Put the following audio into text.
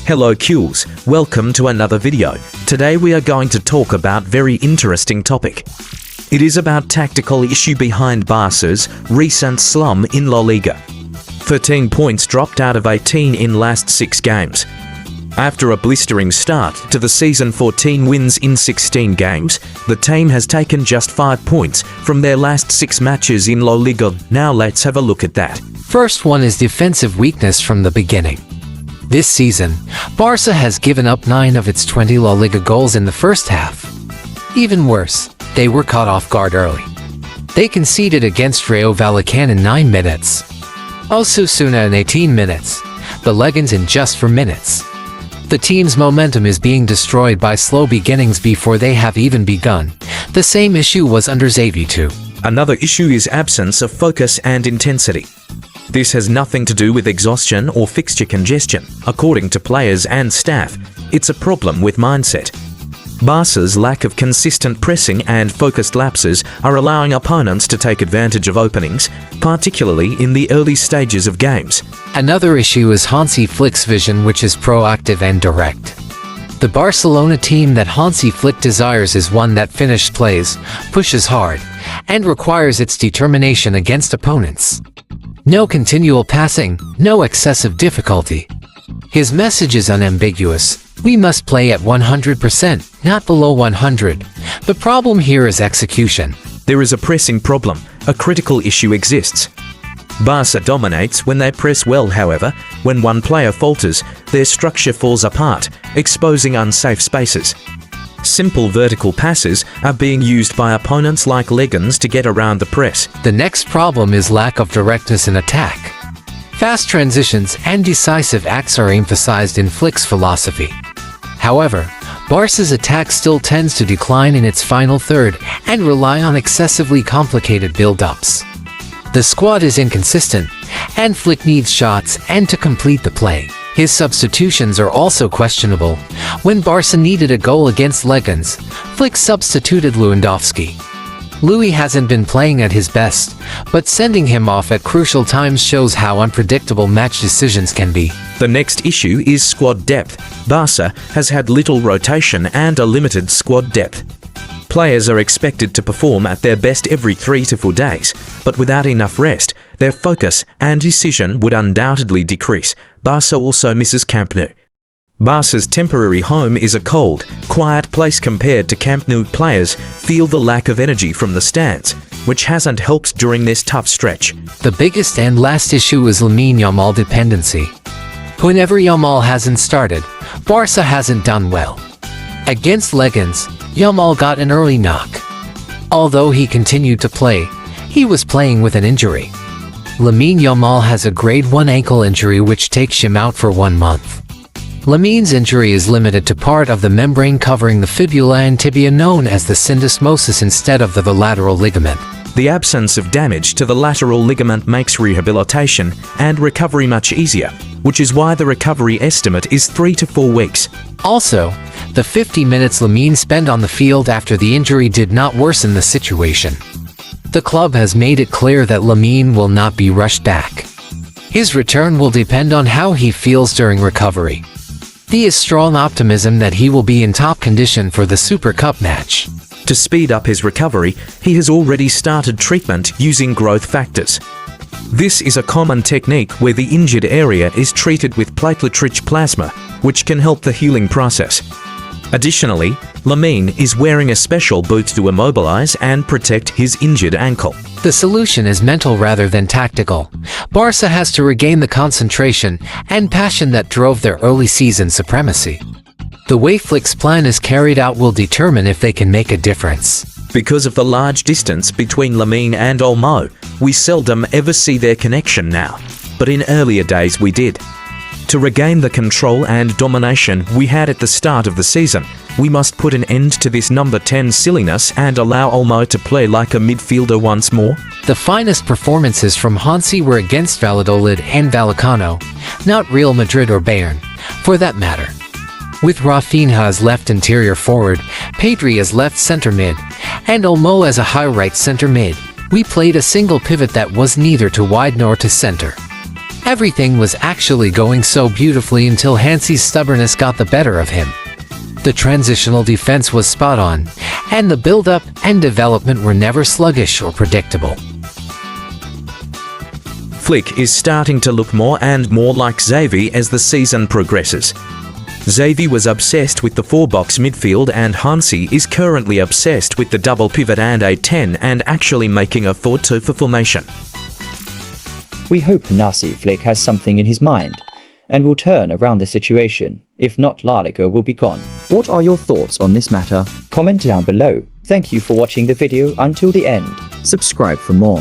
Hello Qs, welcome to another video. Today we are going to talk about very interesting topic. It is about tactical issue behind Barca's recent slump in Laliga. 13 points dropped out of 18 in last 6 games. After a blistering start to the season, 14 wins in 16 games, the team has taken just 5 points from their last 6 matches in La Liga. Now let's have a look at that. First one is defensive weakness from the beginning. This season, Barca has given up 9 of its 20 La Liga goals in the first half. Even worse, they were caught off guard early. They conceded against Rayo Vallecano in 9 minutes, Osasuna in 18 minutes, the Legends in just 4 minutes. The team's momentum is being destroyed by slow beginnings before they have even begun. The same issue was under Xavi too. Another issue is absence of focus and intensity. This has nothing to do with exhaustion or fixture congestion. According to players and staff, it's a problem with mindset. Barca's lack of consistent pressing and focused lapses are allowing opponents to take advantage of openings, particularly in the early stages of games. Another issue is Hansi Flick's vision, which is proactive and direct. The Barcelona team that Hansi Flick desires is one that finishes plays, pushes hard, and requires its determination against opponents. No continual passing, no excessive difficulty. His message is unambiguous. We must play at 100%, not below 100. The problem here is execution. There is a pressing problem. A critical issue exists. Barca dominates when they press well. However, when one player falters, their structure falls apart, exposing unsafe spaces. Simple vertical passes are being used by opponents like Legends to get around the press. The next problem is lack of directness in attack. Fast transitions and decisive acts are emphasized in Flick's philosophy. However, Barca's attack still tends to decline in its final third and rely on excessively complicated build-ups. The squad is inconsistent, and Flick needs shots and to complete the play. His substitutions are also questionable. When Barca needed a goal against Legends, Flick substituted Lewandowski. Louis hasn't been playing at his best, but sending him off at crucial times shows how unpredictable match decisions can be. The next issue is squad depth. Barca has had little rotation and a limited squad depth. Players are expected to perform at their best every 3 to 4 days, but without enough rest, their focus and decision would undoubtedly decrease. Barca also misses Camp Nou. Barca's temporary home is a cold, quiet place compared to Camp Nou. Players feel the lack of energy from the stands, which hasn't helped during this tough stretch. The biggest and last issue is Lamine Yamal dependency. Whenever Yamal hasn't started, Barca hasn't done well. Against Legends, Yamal got an early knock. Although he continued to play, he was playing with an injury. Lamine Yamal has a grade 1 ankle injury which takes him out for 1 month. Lamine's injury is limited to part of the membrane covering the fibula and tibia, known as the syndesmosis, instead of the lateral ligament. The absence of damage to the lateral ligament makes rehabilitation and recovery much easier, which is why the recovery estimate is 3 to 4 weeks. Also, the 50 minutes Lamine spent on the field after the injury did not worsen the situation. The club has made it clear that Lamine will not be rushed back. His return will depend on how he feels during recovery. There is strong optimism that he will be in top condition for the Super Cup match. To speed up his recovery, he has already started treatment using growth factors. This is a common technique where the injured area is treated with platelet-rich plasma, which can help the healing process. Additionally, Lamine is wearing a special boot to immobilize and protect his injured ankle. The solution is mental rather than tactical. Barca has to regain the concentration and passion that drove their early season supremacy. The way Flick's plan is carried out will determine if they can make a difference. Because of the large distance between Lamine and Olmo, we seldom ever see their connection now, but in earlier days we did. To regain the control and domination we had at the start of the season, we must put an end to this number 10 silliness and allow Olmo to play like a midfielder once more. The finest performances from Hansi were against Valladolid and Vallecano, not Real Madrid or Bayern, for that matter. With Rafinha as left interior forward, Pedri as left center mid, and Olmo as a high right center mid, we played a single pivot that was neither to wide nor to center. Everything was actually going so beautifully until Hansi's stubbornness got the better of him. The transitional defense was spot on, and the build-up and development were never sluggish or predictable. Flick is starting to look more and more like Xavi as the season progresses. Xavi was obsessed with the 4-box midfield, and Hansi is currently obsessed with the double pivot and a 10 and actually making a thought-to formation. We hope Hansi Flick has something in his mind and will turn around the situation. If not, Laliga will be gone. What are your thoughts on this matter? Comment down below. Thank you for watching the video until the end. Subscribe for more.